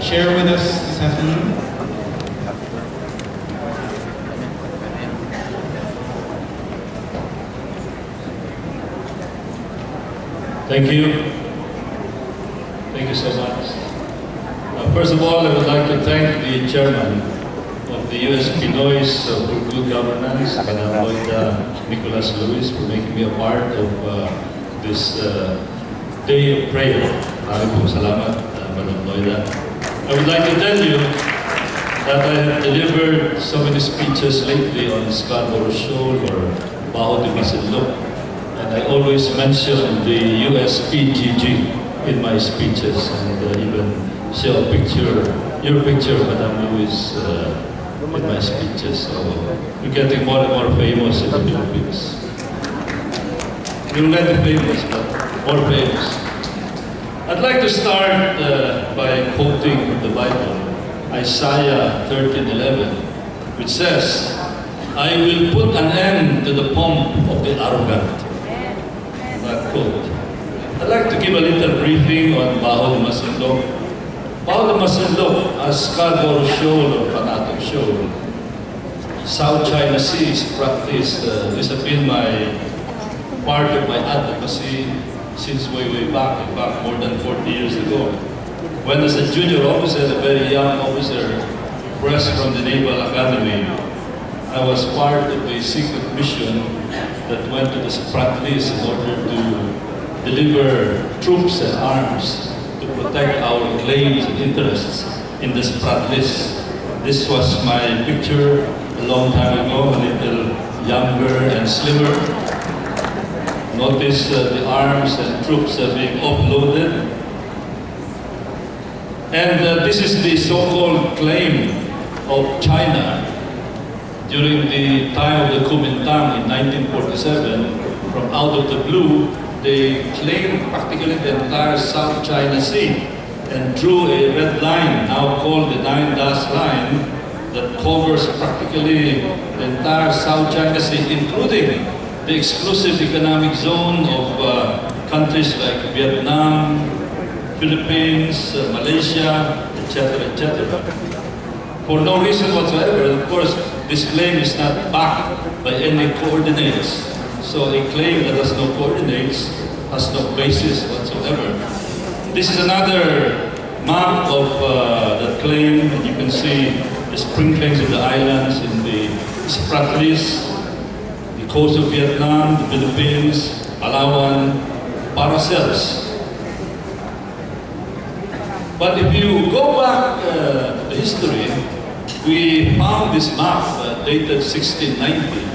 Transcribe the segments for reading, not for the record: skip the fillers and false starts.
share with us this afternoon? Thank you. Thank you so much. First of all, I would like to thank the chairman of the US Pinoys for Good Governance, Madam Loida Nicolas Lewis, for making me a part of this day of prayer. Maraming pong salamat, Madam Loida. I would like to tell you that I have delivered so many speeches lately on Scarborough Shoal or Baho de Masinloc. And I always mention the US PGG in my speeches and even show a picture, your picture, Madam Lewis, in my speeches. So we're getting more and more famous in the Philippines. We're already famous, but more famous. I'd like to start by quoting the Bible, Isaiah 13:11, which says, "I will put an end to the pomp of the arrogant." That quote. I'd like to give a little briefing on Baho de Masinloc. Baho de Masinloc, as Scarborough Shoal or Makati Shoal, South China Sea is practiced. This has been my part of my advocacy since way back, in fact more than 40 years ago. When as a junior officer, a very young officer, fresh from the Naval Academy, I was part of a secret mission that went to the Spratlys in order to deliver troops and arms to protect our claims and interests in the Spratlys. This was my picture a long time ago, a little younger and slimmer. Notice the arms and troops are being offloaded. And this is the so-called claim of China during the time of the Kuomintang in 1947. From out of the blue, they claimed practically the entire South China Sea and drew a red line, now called the 9-dash line, that covers practically the entire South China Sea, including the exclusive economic zone of countries like Vietnam, Philippines, Malaysia, etc., etc. For no reason whatsoever. Of course, this claim is not backed by any coordinates. So a claim that has no coordinates has no basis whatsoever. This is another map of that claim, and you can see the sprinklings of the islands in the Spratlys, the coast of Vietnam, the Philippines, Palawan, Paracels. But if you go back to the history, we found this map dated 1690.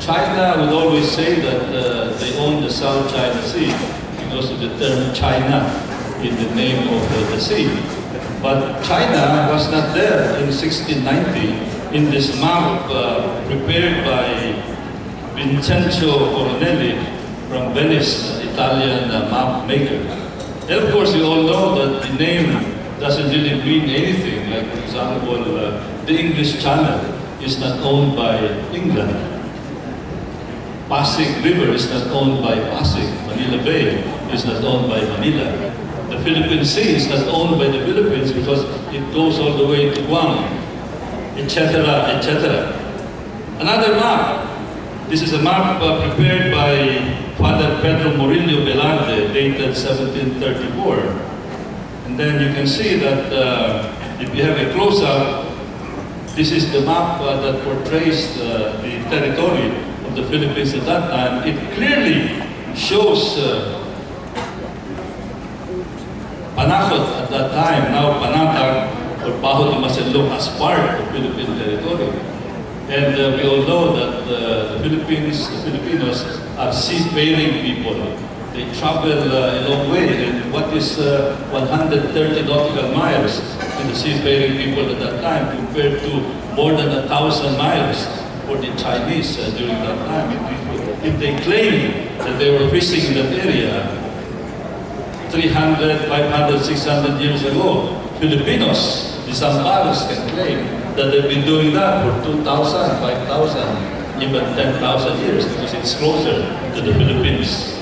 China would always say that they own the South China Sea because of the term China in the name of the sea. But China was not there in 1690 in this map prepared by Vincenzo Coronelli from Venice, Italian map maker. And of course, we all know that the name doesn't really mean anything. Like, for example, the English Channel is not owned by England. Pasig River is not owned by Pasig. Manila Bay is not owned by Manila. The Philippine Sea is not owned by the Philippines because it goes all the way to Guam, etc., etc. Another map. This is a map prepared by Father Pedro Murillo Velarde, dated 1734. And then you can see that if you have a close-up, this is the map that portrays the territory of the Philippines at that time. It clearly shows Panakot at that time, now Panatag or Baho de Masinloc, as part of Philippine territory. And we all know that the Filipinos are seafaring people. They travel a long way, and what is 130 nautical miles to the seafaring people at that time compared to more than 1,000 miles for the Chinese during that time. If they claim that they were fishing in that area 300, 500, 600 years ago, Filipinos, the Samparos, can claim that they've been doing that for 2,000, 5,000, even 10,000 years because it's closer to the Philippines.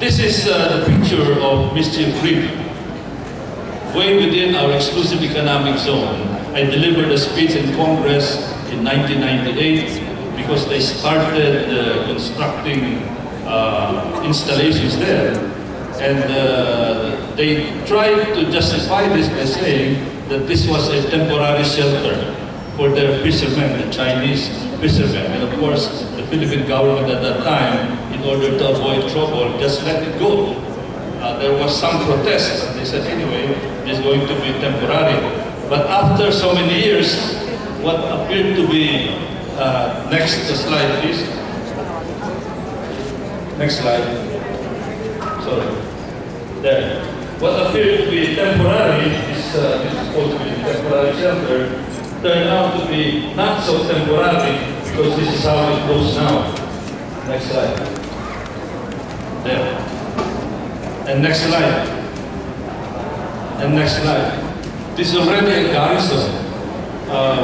This is the picture of Mischief Reef. way within our exclusive economic zone. I delivered a speech in Congress in 1998 because they started constructing installations there. And they tried to justify this by saying that this was a temporary shelter for their fishermen, the Chinese fishermen. And of course, the Philippine government at that time, in order to avoid trouble, just let it go. There was some protest, and they said, anyway, it's going to be temporary. But after so many years, what appeared to be, next slide please. Next slide. Sorry. There. What appeared to be temporary, this is supposed to be temporary shelter, turned out to be not so temporary because this is how it goes now. Next slide. There. And next slide. And next slide. This is already a garrison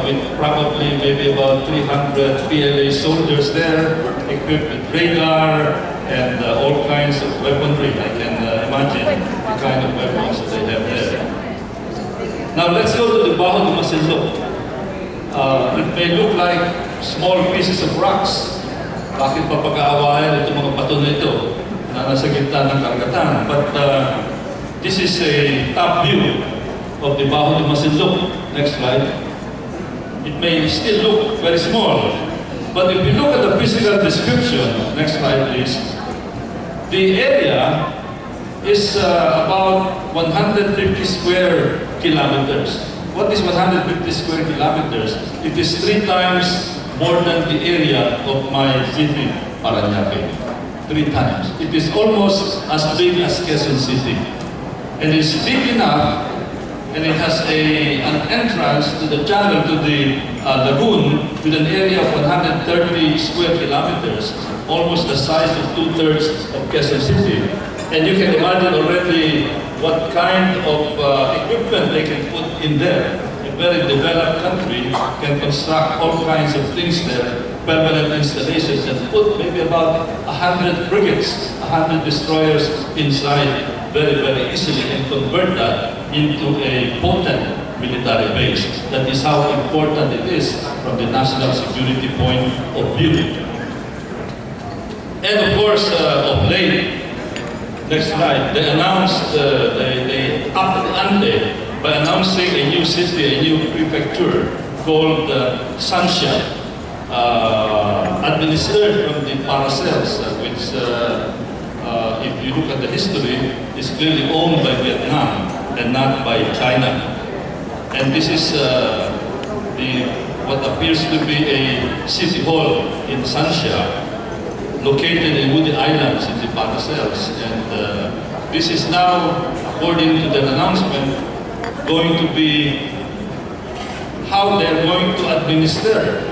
with probably maybe about 300 PLA soldiers there, equipped with radar and all kinds of weaponry. I can imagine the kind of weapons that they have there. Now let's go to the Baho de Masinloc. It may look like small pieces of rocks. Bakit pa pag-aawayan itong mga bato na ito na nasa gitna ng karagatan? But this is a top view of the Baho de Masinloc. Next slide. It may still look very small, but if you look at the physical description, next slide please, the area is about 150 square kilometers. What is 150 square kilometers? It is 3 times more than the area of my city, Parañaque. 3 times. It is almost as big as Quezon City. And it's big enough, and it has an entrance to the channel, to the lagoon, with an area of 130 square kilometers, almost the size of 2/3 of Quezon City. And you can imagine already what kind of equipment they can put in there. A very developed country can construct all kinds of things there, permanent installations, and put maybe about 100 frigates, 100 destroyers inside very, very easily and convert that into a potent military base. That is how important it is from the national security point of view. And of course, of late, next slide, they announced, they upped the ante by announcing a new city, a new prefecture called Sancia, administered from the Paracels, which, if you look at the history, is clearly owned by Vietnam and not by China. And this is what appears to be a city hall in Sancia, located in Woody Islands in the Paracels. And this is now, according to the announcement, going to be how they're going to administer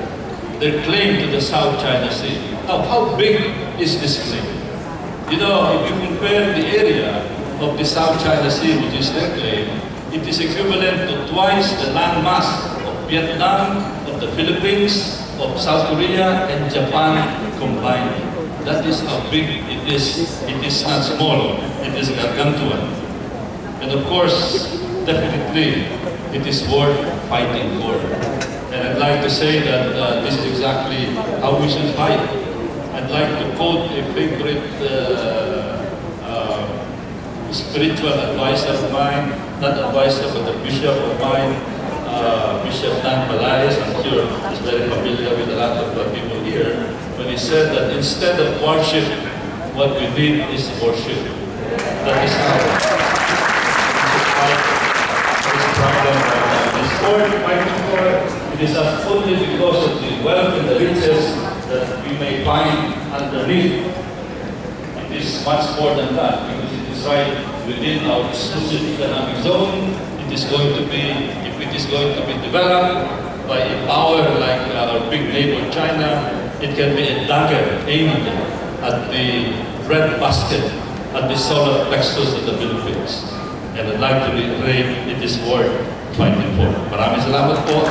their claim to the South China Sea. Now, how big is this claim? You know, if you compare the area of the South China Sea, which is their claim, it is equivalent to twice the land mass of Vietnam, of the Philippines, of South Korea, and Japan combined. That is how big it is. It is not small, it is gargantuan. And of course, definitely, it is worth fighting for. And I'd like to say that this is exactly how we should fight. I'd like to quote a favorite spiritual advisor of mine, not advisor, but a bishop of mine, Bishop Dan Malayas. I'm sure he's very familiar with a lot of people here. When he said that instead of worship, what we need is worship. That is how we should fight this problem right now. This world fighting for it is not only because of the wealth and the riches that we may find underneath. It is much more than that, because it is right within our exclusive economic zone. It is going to be, if it is going to be developed by a power like our big neighbor China, it can be a dagger aimed at the breadbasket, at the solar plexus of the Philippines. And I'd like to reiterate, it is worth fighting for. Maraming salamat po.